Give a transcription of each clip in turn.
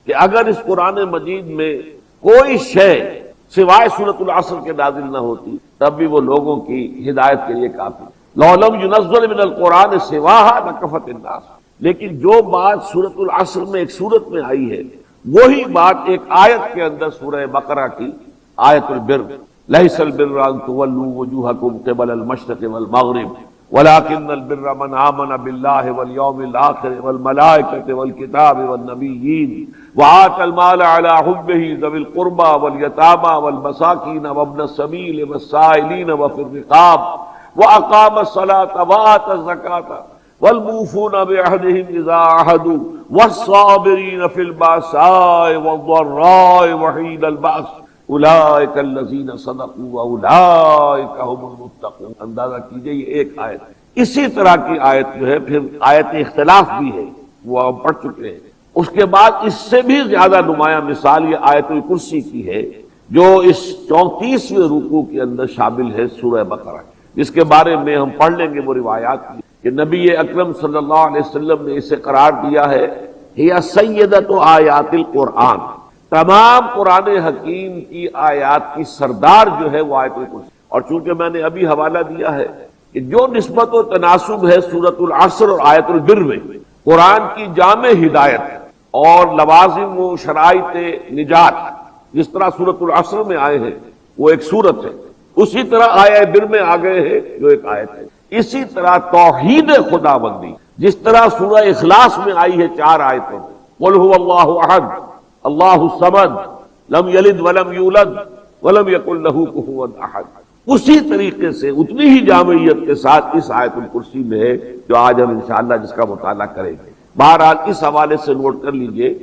کہ اگر اس قرآن مجید میں کوئی شے سوائے سورۃ العصر کے نازل نہ ہوتی تب بھی وہ لوگوں کی ہدایت کے لیے کافی. لو لم ينزل من القرآن سواها لکفت الناس. لیکن جو بات سورۃ العصر میں ایک سورت میں آئی ہے وہی بات ایک آیت کے اندر سورہ بقرہ کی آیت البر، لیس البر ان تولوا وجوہکم قبل المشرق والمغرب ولكن البر من آمن بالله واليوم الآخر والملائكة والكتاب والنبيين وآتى المال على حبه ذوي القربى واليتامى والمساكين وابن السبيل والسائلين وفي الرقاب وأقام الصلاة وآتى الزكاة والموفون بعهدهم إذا عاهدوا والصابرين في البأساء والضراء وحين البأس اولئک الذین صدقوا واولئک هم المتقون. اندازہ کیجئے یہ ایک آیت. اسی طرح کی آیت جو ہے پھر آیت اختلاف بھی ہے، وہ ہم پڑھ چکے ہیں. اس کے بعد اس سے بھی زیادہ نمایاں مثال یہ آیت الکرسی کی ہے جو اس 34ویں رکوع کے اندر شامل ہے سورہ بقرہ، جس کے بارے میں ہم پڑھ لیں گے وہ روایات کی کہ نبی اکرم صلی اللہ علیہ وسلم نے اسے قرار دیا ہے ہی سیدۃ آیات القرآن. تمام قرآن حکیم کی آیات کی سردار جو ہے وہ آیت الکرسی. اور چونکہ میں نے ابھی حوالہ دیا ہے کہ جو نسبت و تناسب ہے سورۃ العصر اور آیت البر میں، قرآن کی جامع ہدایت اور لوازم و شرائط نجات جس طرح سورۃ العصر میں آئے ہیں وہ ایک سورت ہے، اسی طرح آیت بر میں آ گئے ہیں جو ایک آیت ہے. اسی طرح توحید خداوندی جس طرح سورہ اخلاص میں آئی ہے 4 آیتوں، قل هو اللہ احد اللہ الصمد لم یلد ولم یولد ولم یکن لہ کفوا احد، اسی طریقے سے اتنی ہی جامعیت کے ساتھ اس آیت الکرسی میں ہے جو آج ہم انشاءاللہ جس کا مطالعہ کریں گے. بہرحال اس حوالے سے نوٹ کر لیجئے.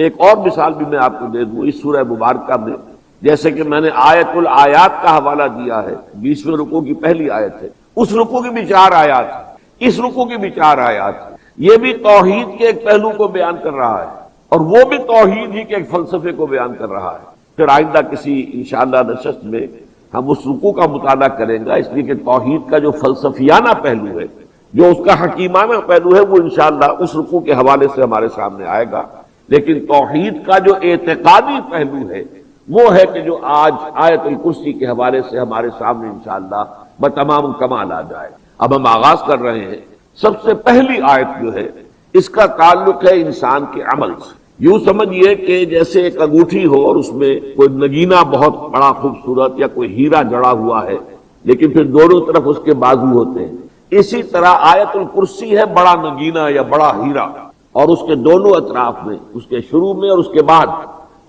ایک اور مثال بھی میں آپ کو دے دوں اس سورہ مبارکہ میں، جیسے کہ میں نے آیت الآیات کا حوالہ دیا ہے، 20ویں رکوع کی پہلی آیت ہے، اس رکوع کی بھی 4 آیات ہیں، اس رکوع کی بھی 4 آیات ہیں. یہ بھی توحید کے ایک پہلو کو بیان کر رہا ہے اور وہ بھی توحید ہی کے ایک فلسفے کو بیان کر رہا ہے. پھر آئندہ کسی انشاءاللہ نشست میں ہم اس رکوع کا مطالعہ کریں گا، اس لیے کہ توحید کا جو فلسفیانہ پہلو ہے، جو اس کا حکیمانہ پہلو ہے، وہ انشاءاللہ اس رکوع کے حوالے سے ہمارے سامنے آئے گا. لیکن توحید کا جو اعتقادی پہلو ہے وہ ہے کہ جو آج آیت الکرسی کے حوالے سے ہمارے سامنے انشاءاللہ بتمام کمال آ جائے. اب ہم آغاز کر رہے ہیں. سب سے پہلی آیت جو ہے اس کا تعلق ہے انسان کے عمل سے. یوں سمجھیے کہ جیسے ایک انگوٹھی ہو اور اس میں کوئی نگینہ بہت بڑا خوبصورت یا کوئی ہیرا جڑا ہوا ہے لیکن پھر دونوں طرف اس کے بازو ہوتے ہیں، اسی طرح آیت الکرسی ہے بڑا نگینہ یا بڑا ہیرا، اور اس کے دونوں اطراف میں، اس کے شروع میں اور اس کے بعد،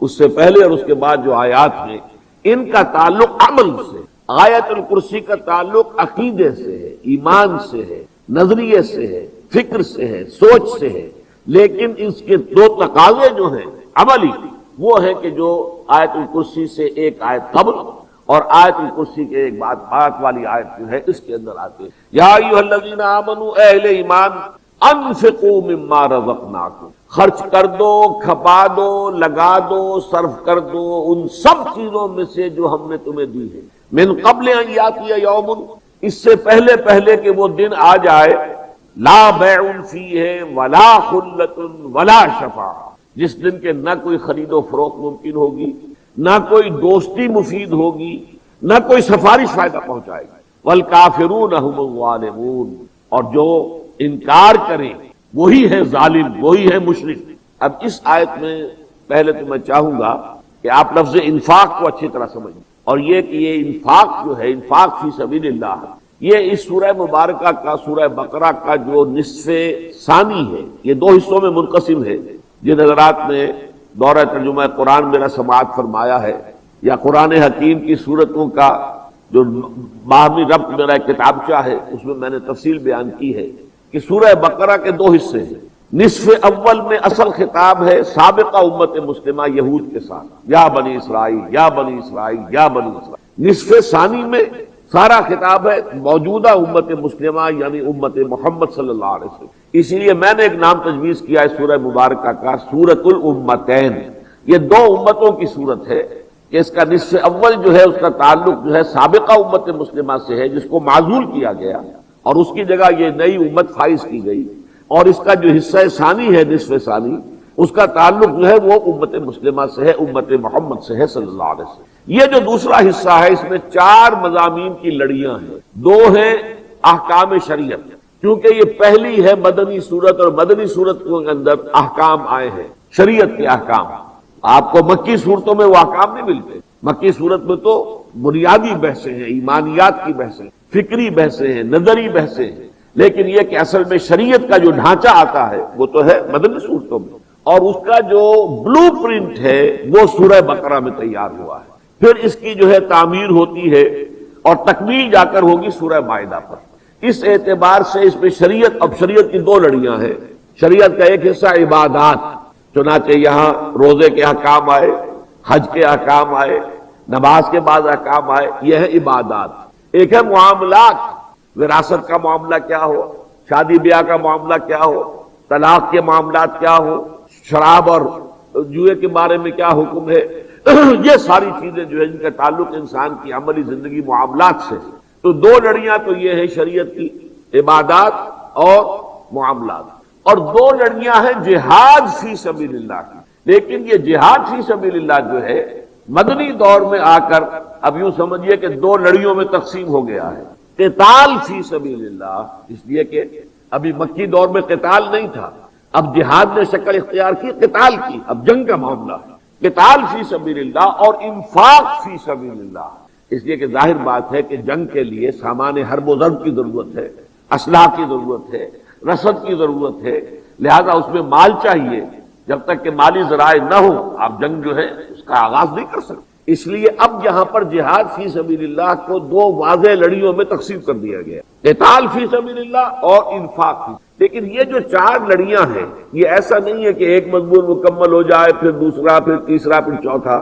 اس سے پہلے اور اس کے بعد جو آیات ہیں ان کا تعلق عمل سے. آیت الکرسی کا تعلق عقیدے سے ہے، ایمان سے ہے، نظریے سے ہے، فکر سے ہے، سوچ سے ہے. لیکن اس کے 2 تقاضے جو ہیں عملی، وہ ہے کہ جو آیت الکرسی سے ایک آیت قبل اور آیت الکرسی کے ایک بعد والی آیت جو ہے اس کے اندر آتے ہیں. یا ایھا الذین آمنوا، اے اہل ایمان، انفقوا مما رزقناکم، خرچ کر دو، کھپا دو، لگا دو، صرف کر دو ان سب چیزوں میں سے جو ہم نے تمہیں دی ہے. من قبل ان یاتی یوم، اس سے پہلے کہ وہ دن آ جائے، لا بیع فیہ ولا خلۃ ولا شفاعہ، جس دن کے نہ کوئی خرید و فروخت ممکن ہوگی، نہ کوئی دوستی مفید ہوگی، نہ کوئی سفارش فائدہ پہنچائے گی. والکافرون هم الظالمون، اور جو انکار کریں وہی ہے ظالم، وہی ہے مشرک. اب اس آیت میں پہلے تو میں چاہوں گا کہ آپ لفظ انفاق کو اچھی طرح سمجھیں، اور یہ کہ یہ انفاق جو ہے، انفاق فی سبیل اللہ، یہ اس سورہ مبارکہ کا، سورہ بقرہ کا جو نصف ثانی ہے، یہ 2 حصوں میں منقسم ہے. جن حضرات نے دورہ ترجمہ قرآن میرا سماعت فرمایا ہے یا قرآن حکیم کی صورتوں کا جو باہمی ربط میرا ایک کتابچہ ہے اس میں نے تفصیل بیان کی ہے کہ سورہ بقرہ کے 2 حصے ہیں. نصف اول میں اصل خطاب ہے سابقہ امت مسلمہ یہود کے ساتھ، یا بنی اسرائیل یا بنی اسرائیل یا بنی اسرائیل. نصف ثانی میں سارا خطاب ہے موجودہ امت مسلمہ یعنی امت محمد صلی اللہ علیہ وسلم. اسی لیے میں نے ایک نام تجویز کیا ہے سورہ مبارکہ کا سورۃ الامتین. یہ 2 امتوں کی صورت ہے کہ اس کا نصف اول جو ہے اس کا تعلق جو ہے سابقہ امت مسلمہ سے ہے جس کو معزول کیا گیا اور اس کی جگہ یہ نئی امت فائز کی گئی، اور اس کا جو حصہ ثانی ہے نصف ثانی اس کا تعلق جو ہے وہ امت مسلمہ سے ہے، امت محمد سے ہے صلی اللہ علیہ وسلم۔ یہ جو دوسرا حصہ ہے اس میں 4 مضامین کی لڑیاں ہیں، 2 ہیں احکام شریعت، کیونکہ یہ پہلی ہے مدنی صورت، اور مدنی صورت کے اندر احکام آئے ہیں، شریعت کے احکام۔ آپ کو مکی صورتوں میں وہ احکام نہیں ملتے، مکی صورت میں تو بنیادی بحثیں ہیں، ایمانیات کی بحثیں، فکری بحثیں ہیں، نظری بحثیں ہیں، لیکن یہ کہ اصل میں شریعت کا جو ڈھانچہ آتا ہے وہ تو ہے مدنی صورتوں میں، اور اس کا جو بلو پرنٹ ہے وہ سورہ بقرہ میں تیار ہوا ہے، پھر اس کی جو ہے تعمیر ہوتی ہے اور تکمیل جا کر ہوگی سورہ مائدہ پر۔ اس اعتبار سے اس میں شریعت، اب شریعت کی 2 لڑیاں ہیں۔ شریعت کا ایک حصہ عبادات، چنانچہ یہاں روزے کے احکام آئے، حج کے احکام آئے، نماز کے بعد احکام آئے، یہ ہے عبادات۔ ایک ہے معاملات، وراثت کا معاملہ کیا ہو، شادی بیاہ کا معاملہ کیا ہو، طلاق کے معاملات کیا ہو، شراب اور جوئے کے بارے میں کیا حکم ہے، یہ ساری چیزیں جو ہے جن کا تعلق انسان کی عملی زندگی معاملات سے۔ تو 2 لڑیاں تو یہ ہے شریعت کی، عبادات اور معاملات، اور 2 لڑیاں ہیں جہاد فی سبیل اللہ کی۔ لیکن یہ جہاد فی سبیل اللہ جو ہے مدنی دور میں آ کر اب یوں سمجھیے کہ 2 لڑیوں میں تقسیم ہو گیا ہے۔ قتال فی سبیل اللہ، اس لیے کہ ابھی مکی دور میں قتال نہیں تھا، اب جہاد نے شکل اختیار کی قتال کی، اب جنگ کا معاملہ ہے۔ قتال فی سبیل اللہ اور انفاق فی سبیل اللہ، اس لیے کہ ظاہر بات ہے کہ جنگ کے لیے سامان حرب و ضرب کی ضرورت ہے، اسلحہ کی ضرورت ہے، رسد کی ضرورت ہے، لہذا اس میں مال چاہیے۔ جب تک کہ مالی ذرائع نہ ہو آپ جنگ جو ہے اس کا آغاز نہیں کر سکتے۔ اس لیے اب یہاں پر جہاد فی سبیل اللہ کو 2 واضح لڑیوں میں تقسیم کر دیا گیا، قتال فی سبیل اللہ اور انفاق فی۔ لیکن یہ جو 4 لڑیاں ہیں یہ ایسا نہیں ہے کہ ایک مضمون مکمل ہو جائے پھر دوسرا پھر تیسرا پھر چوتھا،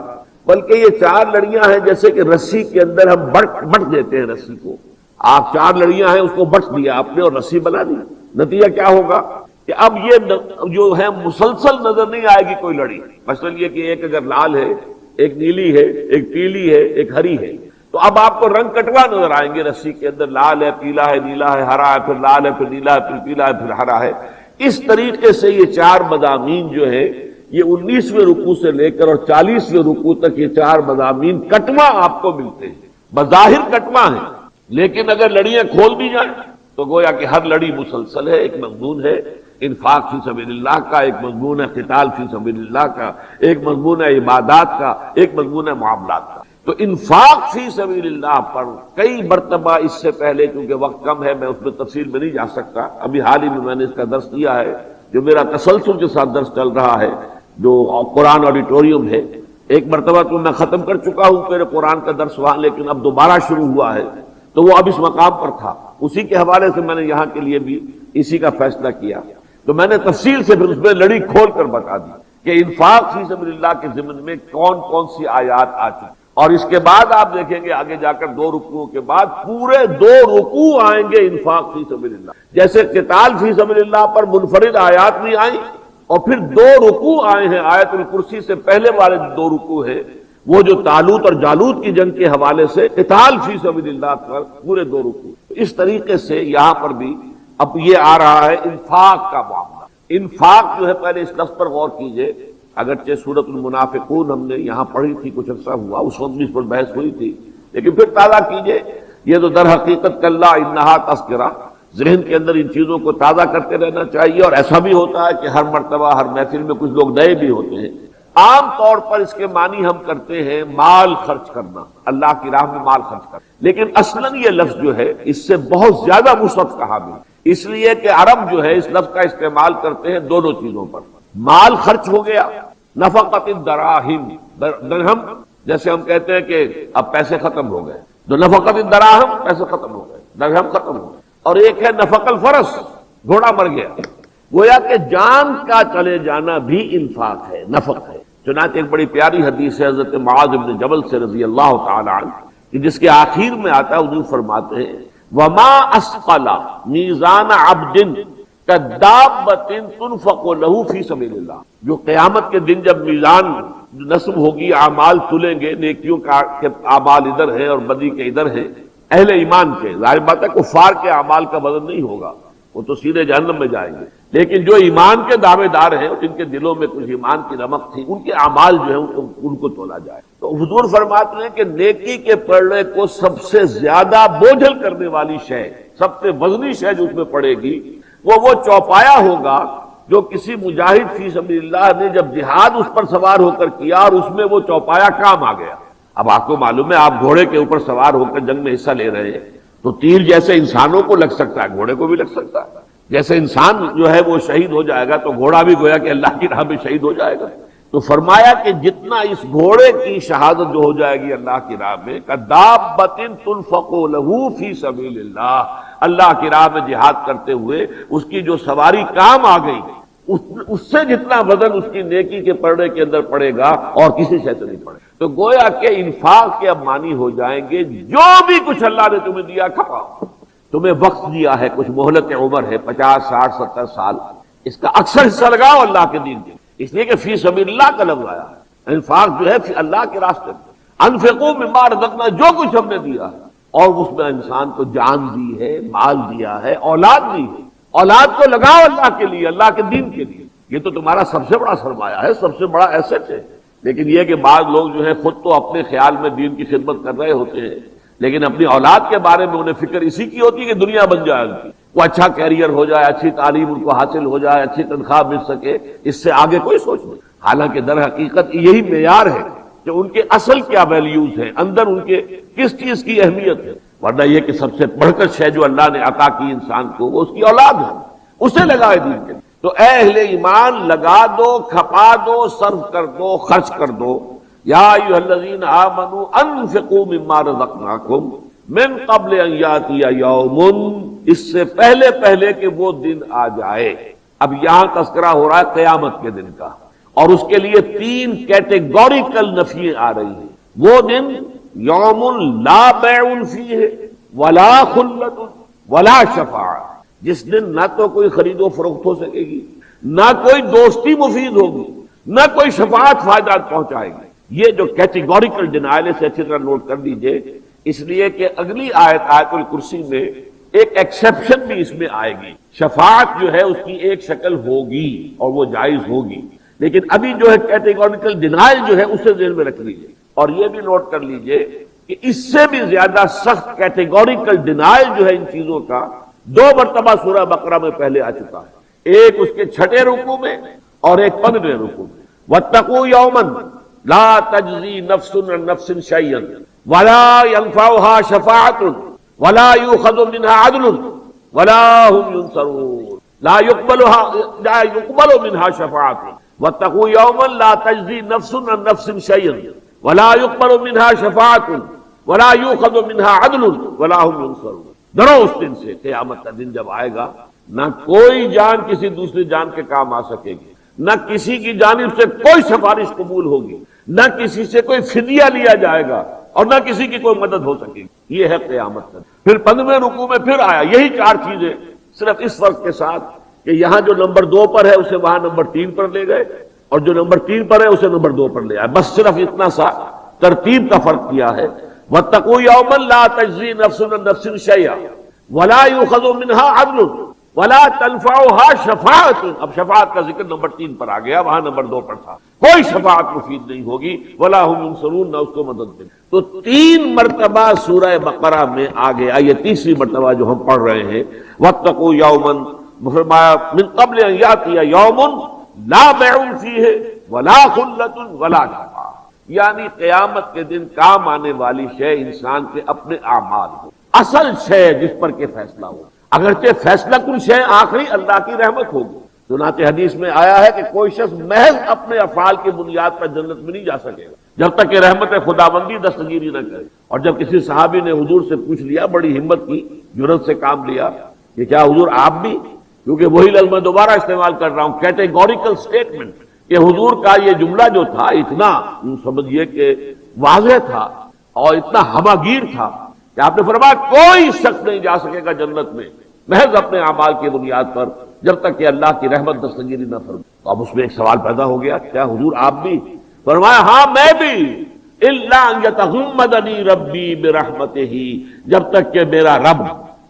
بلکہ یہ 4 لڑیاں ہیں جیسے کہ رسی کے اندر ہم بٹ دیتے ہیں رسی کو، آپ 4 لڑیاں ہیں اس کو بٹ دیا آپ نے اور رسی بنا دی، نتیجہ کیا ہوگا کہ اب یہ جو ہے مسلسل نظر نہیں آئے گی کوئی لڑی۔ مثلا یہ کہ ایک اگر لال ہے، ایک نیلی ہے، ایک پیلی ہے، ایک ہری ہے، تو اب آپ کو رنگ کٹوا نظر آئیں گے رسی کے اندر، لال ہے، پیلا ہے، نیلا ہے، ہرا ہے، پھر لال ہے، پھر نیلا ہے، پھر پیلا ہے، پھر ہرا ہے۔ اس طریقے سے یہ 4 مضامین جو ہے یہ 19ویں رکوع سے لے کر اور 40ویں رکوع تک یہ 4 مضامین کٹوا آپ کو ملتے ہیں، بظاہر کٹوا ہیں، لیکن اگر لڑیاں کھول دی جائیں تو گویا کہ ہر لڑی مسلسل ہے، ایک مضمون ہے انفاق فی سبیل اللہ کا، ایک مضمون ہے قتال فی سبیل اللہ کا، ایک مضمون ہے عبادات کا، ایک مضمون ہے معاملات کا۔ تو انفاق فی سبیل اللہ پر کئی مرتبہ اس سے پہلے، کیونکہ وقت کم ہے میں اس میں تفصیل میں نہیں جا سکتا، ابھی حال ہی میں نے اس کا درس دیا ہے، جو میرا تسلسل کے ساتھ درس چل رہا ہے جو قرآن آڈیٹوریم ہے، ایک مرتبہ تو میں ختم کر چکا ہوں میرے قرآن کا درس وہاں، لیکن اب دوبارہ شروع ہوا ہے، تو وہ اب اس مقام پر تھا، اسی کے حوالے سے میں نے یہاں کے لیے بھی اسی کا فیصلہ کیا، تو میں نے تفصیل سے پھر اس میں لڑی کھول کر بتا دی کہ انفاق فی سبیل اللہ کے ضمن میں کون کون سی آیات آ چکی، اور اس کے بعد آپ دیکھیں گے آگے جا کر 2 رکوعوں کے بعد پورے 2 رکوع آئیں گے انفاق فی سبیل اللہ، جیسے قتال فی سبیل اللہ پر منفرد آیات بھی آئیں، اور پھر 2 رکوع آئے ہیں، آیت الکرسی سے پہلے والے 2 رکوع ہیں وہ جو طالوت اور جالوت کی جنگ کے حوالے سے قتال فی سبیل اللہ پر پورے 2 رکوع۔ اس طریقے سے یہاں پر بھی اب یہ آ رہا ہے انفاق کا معاملہ۔ انفاق جو ہے پہلے اس لفظ پر غور کیجئے، اگرچہ سورۃ المنافقون ہم نے یہاں پڑھی تھی، کچھ عرصہ ہوا اس وقت بھی اس پر بحث ہوئی تھی، لیکن پھر تازہ کیجئے، یہ تو در حقیقت کلا انہا تذکرہ، ذہن کے اندر ان چیزوں کو تازہ کرتے رہنا چاہیے، اور ایسا بھی ہوتا ہے کہ ہر مرتبہ ہر محفل میں کچھ لوگ نئے بھی ہوتے ہیں۔ عام طور پر اس کے معنی ہم کرتے ہیں مال خرچ کرنا، اللہ کی راہ میں مال خرچ کرنا، لیکن اصلاً یہ لفظ جو ہے اس سے بہت زیادہ وسعت کا حامل، اس لیے کہ عرب جو ہے اس لفظ کا استعمال کرتے ہیں دونوں چیزوں پر، مال خرچ ہو گیا، نفقت الدراہم، درہم جیسے ہم کہتے ہیں کہ اب پیسے ختم ہو گئے، تو نفقت الدراہم پیسے ختم ہو گئے، درہم ختم ہو گئے، اور ایک ہے نفق الفرس، گھوڑا مر گیا، گویا کہ جان کا چلے جانا بھی انفاق ہے، نفق ہے۔ چنانچہ ایک بڑی پیاری حدیث ہے حضرت معاذ بن جبل سے رضی اللہ تعالی عنہ، کہ جس کے آخر میں آتا ہے حضور فرماتے ہیں وَمَا أَثْقَلَ مِيزَانَ عَبْدٍ كَدَّابَّةٍ تُنْفَقُ لَهُ فِي سَبِيلِ اللَّهِ، جو قیامت کے دن جب میزان نصب ہوگی، اعمال تلیں گے، نیکیوں کا اعمال ادھر ہیں اور بدی کے ادھر ہیں، اہل ایمان کے، ظاہر بات ہے کفار کے اعمال کا وزن نہیں ہوگا، وہ تو سیدھے جہنم میں جائیں گے. لیکن جو ایمان کے دعوے دار ہیں اور جن کے دلوں میں کچھ ایمان کی رمق تھی، ان کے اعمال جو ہیں ان کو تولا جائے. تو حضور فرماتے ہیں کہ نیکی کے پڑھنے کو سب سے زیادہ بوجھل کرنے والی شے، سب سے وزنی شے جو اس میں پڑے گی، وہ چوپایا ہوگا جو کسی مجاہد فی سبیل اللہ نے جب جہاد اس پر سوار ہو کر کیا اور اس میں وہ چوپایا کام آ گیا. اب آپ کو معلوم ہے، آپ گھوڑے کے اوپر سوار ہو کر جنگ میں حصہ لے رہے ہیں تو تیر جیسے انسانوں کو لگ سکتا ہے گھوڑے کو بھی لگ سکتا ہے. جیسے انسان جو ہے وہ شہید ہو جائے گا تو گھوڑا بھی گویا کہ اللہ کی راہ میں شہید ہو جائے گا. تو فرمایا کہ جتنا اس گھوڑے کی شہادت جو ہو جائے گی اللہ کی راہ میں، کدابۃ تنفق لہ فی سبیل اللہ، اللہ کی راہ میں جہاد کرتے ہوئے اس کی جو سواری کام آ گئی، اس سے جتنا وزن اس کی نیکی کے پڑھنے کے اندر پڑے گا اور کسی شے سے نہیں پڑے. تو گویا کہ انفاق کے اب معنی ہو جائیں گے جو بھی کچھ اللہ نے تمہیں دیا کھپاؤ. تمہیں وقت دیا ہے، کچھ مہلت عمر ہے 50 60 70 سال، اس کا اکثر حصہ لگاؤ اللہ کے دین کے. اس لیے کہ فی سبیل اللہ کا لفظ آیا ہے، انفاق جو ہے اللہ کے راستے میں. انفقوا مما رزقنا، جو کچھ ہم نے دیا ہے، اور اس میں انسان کو جان دی ہے، مال دیا ہے، اولاد دی ہے. اولاد کو لگاؤ اللہ کے لیے، اللہ کے دین کے لیے. یہ تو تمہارا سب سے بڑا سرمایہ ہے، سب سے بڑا ایسٹ ہے. لیکن یہ کہ بعض لوگ جو ہے خود تو اپنے خیال میں دین کی خدمت کر رہے ہوتے ہیں، لیکن اپنی اولاد کے بارے میں انہیں فکر اسی کی ہوتی ہے کہ دنیا بن جائے ان کی، وہ اچھا کیریئر ہو جائے، اچھی تعلیم ان کو حاصل ہو جائے، اچھی تنخواہ مل سکے، اس سے آگے کوئی سوچ نہیں. حالانکہ در حقیقت یہی معیار ہے کہ ان کے اصل کیا ویلیوز ہیں، اندر ان کے کس چیز کی اہمیت ہے. ورنہ یہ کہ سب سے بڑھ کر شے جو اللہ نے عطا کی انسان کو وہ اس کی اولاد ہے، اسے لگائے دین کے لیے. تو اے اہل ایمان، لگا دو، کھپا دو، صرف کر دو، خرچ کر دو. یا ایھا الذین آمنوا انفقوا مما رزقناکم من قبل ان یاتی یوم، اس سے پہلے کہ وہ دن آ جائے. اب یہاں تذکرہ ہو رہا ہے قیامت کے دن کا، اور اس کے لیے 3 کیٹیگوریکل نفییں آ رہی ہیں. وہ دن یوم لا بیع فیہ ولا خلۃ ولا شفاعہ، جس دن نہ تو کوئی خرید و فروخت ہو سکے گی، نہ کوئی دوستی مفید ہوگی، نہ کوئی شفاعت فائدہ پہنچائے گی. یہ جو کیٹیگوریکل ڈینائل سے اچھی طرح نوٹ کر لیجئے، اس لیے کہ اگلی آیت الکرسی میں ایک ایکسیپشن بھی اس میں آئے گی. شفاعت جو ہے اس کی ایک شکل ہوگی اور وہ جائز ہوگی، لیکن ابھی جو ہے کیٹیگوریکل ڈینائل جو ہے اسے ذہن میں رکھ لیجئے. اور یہ بھی نوٹ کر لیجئے کہ اس سے بھی زیادہ سخت کیٹیگوریکل ڈینائل جو ہے ان چیزوں کا 2 مرتبہ سورہ بقرہ میں پہلے آ چکا ہے. ایک اس کے 6 رکوع میں اور ایک 15 رکوع میں. واتقوا یوما لا تجزی نفس عن نفس شیئا ولا ينفعها شفاعة ولا يؤخذ منها عدل ولا هم ينصرون. لا يقبل منها شفاعة. واتقوا يوما لا تجزي نفس عن نفس شيئا ولا يقبل منها شفاعة ولا يؤخذ منها عدل ولا هم ينصرون. ڈرو اس دن سے، قیامت کا دن جب آئے گا نہ کوئی جان کسی دوسری جان کے کام آ سکے گی، نہ کسی کی جانب سے کوئی سفارش قبول ہوگی، نہ کسی سے کوئی فدیہ لیا جائے گا، اور نہ کسی کی کوئی مدد ہو سکے گی. یہ ہے قیامت کا. پھر 15 رکوع میں پھر آیا یہی 4 چیزیں، صرف اس فرق کے ساتھ کہ یہاں جو نمبر 2 پر ہے اسے وہاں نمبر 3 پر لے گئے، اور جو نمبر 3 پر ہے اسے نمبر 2 پر لے آئے. بس صرف اتنا سا ترتیب کا فرق کیا ہے. واتقوا یوما لا تجزی نفس عن نفس شیئا ولا يؤخذ منها عدل ولا تنفعها شفاعت. اب شفاعت کا ذکر نمبر 3 پر آ گیا، وہاں نمبر 2 پر تھا. کوئی شفاعت مفید نہیں ہوگی، ولا هم ينصرون، نہ اس کو مدد دیں. تو 3 مرتبہ سورہ بقرہ میں آ گیا. یہ تیسری مرتبہ جو ہم پڑھ رہے ہیں. واتقوا یوما، فرمایا من قبل ان یاتی یوم لا بیع فیہ ولا خلۃ ولا شفاعہ، یعنی قیامت کے دن کام آنے والی شے انسان کے اپنے اعمال ہو، اصل شے جس پر کہ فیصلہ ہو. اگرچہ فیصلہ کن شے آخری اللہ کی رحمت ہوگی. چنانچہ حدیث میں آیا ہے کہ کوئی شخص محض اپنے افعال کی بنیاد پر جنت میں نہیں جا سکے گا جب تک کہ رحمت خداوندی دستگیری نہ کرے. اور جب کسی صحابی نے حضور سے پوچھ لیا، بڑی ہمت کی، جرأت سے کام لیا کہ کیا حضور آپ بھی، کیونکہ وہی لفظ میں دوبارہ استعمال کر رہا ہوں، کیٹیگوریکل سٹیٹمنٹ، کہ حضور کا یہ جملہ جو تھا اتنا سمجھیے کہ واضح تھا اور اتنا ہماگیر تھا کہ آپ نے فرمایا کوئی شخص نہیں جا سکے گا جنت میں محض اپنے اعمال کی بنیاد پر جب تک کہ اللہ کی رحمت دستگیری نہ فرمائے. تو اب اس میں ایک سوال پیدا ہو گیا، کیا حضور آپ بھی؟ فرمایا ہاں میں بھی، الا ان یتغمدنی ربی برحمتہ، جب تک کہ میرا رب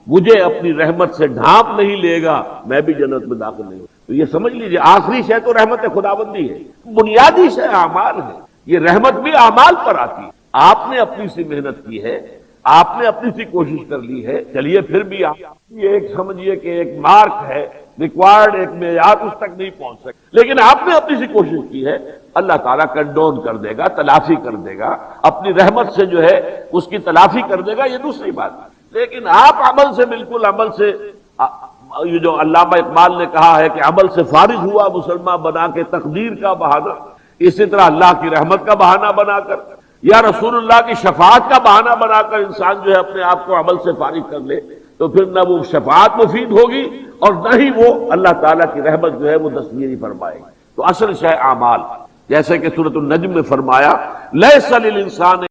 مجھے اپنی رحمت سے ڈھانپ نہیں لے گا میں بھی جنت میں داخل نہیں ہوں۔ تو یہ سمجھ لیجئے آخری شے تو رحمت خداوندی ہے، بنیادی شے اعمال ہے، یہ رحمت بھی اعمال پر آتی ہے۔ آپ نے اپنی سی محنت کی ہے، آپ نے اپنی سی کوشش کر لی ہے، چلیے پھر بھی آپ یہ ایک سمجھیے کہ ایک مارک ہے ریکوائرڈ، ایک معیار، اس تک نہیں پہنچ سکتے، لیکن آپ نے اپنی سی کوشش کی ہے، اللہ تعالیٰ کنڈون کر دے گا، تلافی کر دے گا، اپنی رحمت سے جو ہے اس کی تلافی کر دے گا، یہ دوسری بات ہے۔ لیکن آپ عمل سے بالکل عمل سے یہ جو علامہ اقبال نے کہا ہے کہ عمل سے فارغ ہوا مسلمان بنا کے تقدیر کا بہانہ، اسی طرح اللہ کی رحمت کا بہانہ بنا کر یا رسول اللہ کی شفاعت کا بہانہ بنا کر انسان جو ہے اپنے آپ کو عمل سے فارغ کر لے تو پھر نہ وہ شفاعت مفید ہوگی اور نہ ہی وہ اللہ تعالیٰ کی رحمت جو ہے وہ دستگیری فرمائے گی۔ تو اصل شے اعمال، جیسے کہ سورۃ النجم میں فرمایا لیس للانسان